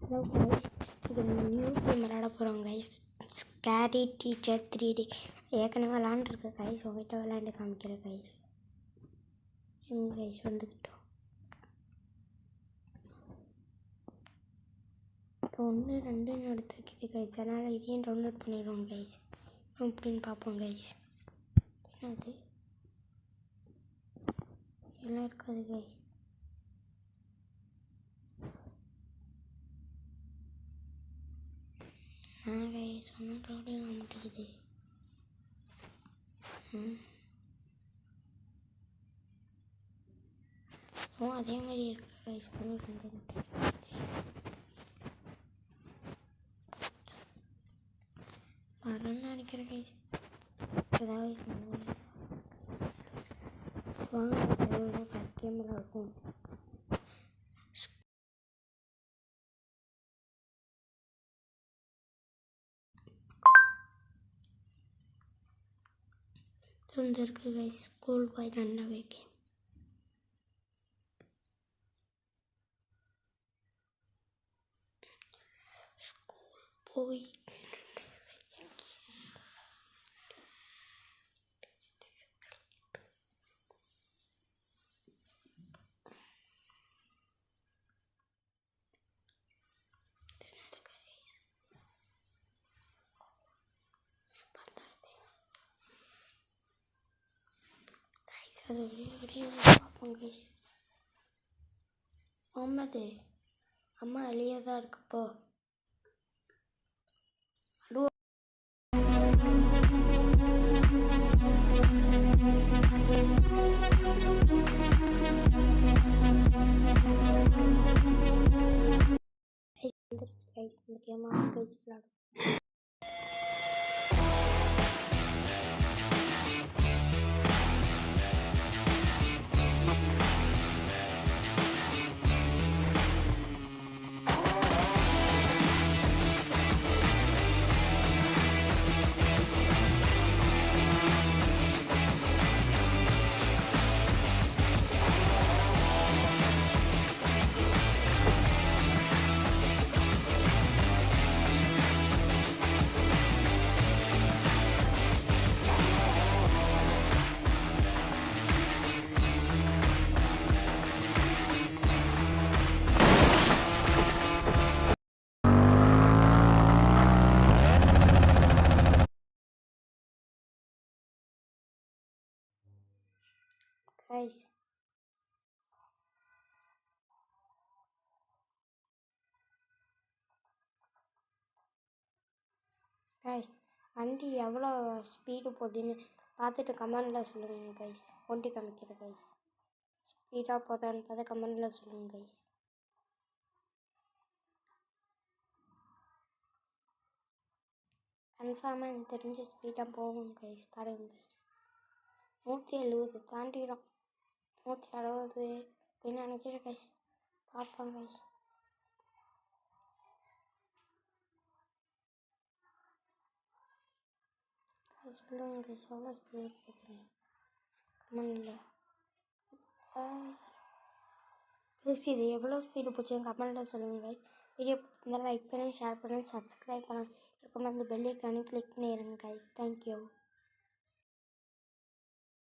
Hello guys, இது new game விளையாட போகிறோம் கைஸ். ஸ்கேரி டீச்சர் 3D ஏற்கனவே விளாண்டுருக்கு கைஸ். உங்கள்கிட்ட விளையாண்டு காமிக்கிறேன் கைஸ். எங்கள் கைஸ் வந்துக்கிட்டோம். 1 2 எடுத்து வைக்கிது கைஸ். அதனால் இதையும் டவுன்லோட் பண்ணிடுவோம் கைஸ். அப்படின்னு பார்ப்போம் கைஸ். என்னது எல்லாம் இருக்காது கைஸ். கைஸ் ஒன்றோடய வந்துக்குது. அதே மாதிரி இருக்கு கைஸ். 1 2 வரணும்னு நினைக்கிறேன் கைஸ். ஏதாவது வாங்க கேமரா இருக்கும். இருக்கு கைஸ். ஸ்கூல் போய் ரன்னவே கேம். ஸ்கூல் போய் அது ஒரே பார்ப்போம் கைஸ். ஆமாது அம்மா வெளியே தான் இருக்குப்போ. கைஸ் இந்த கேமா கைஸ் விளாடும். கைஸ் வண்டி எவ்வளோ ஸ்பீடு போகுதுன்னு பார்த்துட்டு கமெண்டில் சொல்லுங்கள் கைஸ். ஒண்டி காமிக்கிறேன் கைஸ். ஸ்பீடாக போதான்னு பார்த்து கமெண்டில் சொல்லுங்கள் கைஸ். கன்ஃபார்மாக எனக்கு தெரிஞ்ச ஸ்பீடாக போகும் கைஸ். பாருங்கள் கைஸ். 170 தாண்டிடும். 160 அப்படின்னு நினைக்கிறேன் கைஸ். பார்ப்போம் கைஸ். சொல்லுங்க கைஸ் எவ்வளோ ஸ்பீடு போகிறேன் கமெண்டில். கைஸ் இது எவ்வளோ ஸ்பீடு போச்சுன்னு கமெண்டில் சொல்லுங்கள் கைஸ். வீடியோ பிடிச்சிருந்தா லைக் பண்ணி ஷேர் பண்ணி சப்ஸ்கிரைப் பண்ணி அதுக்கப்புறமா இந்த பெல் ஐக்கானை கிளிக் பண்ணிடுங்க கைஸ். தேங்க்யூ.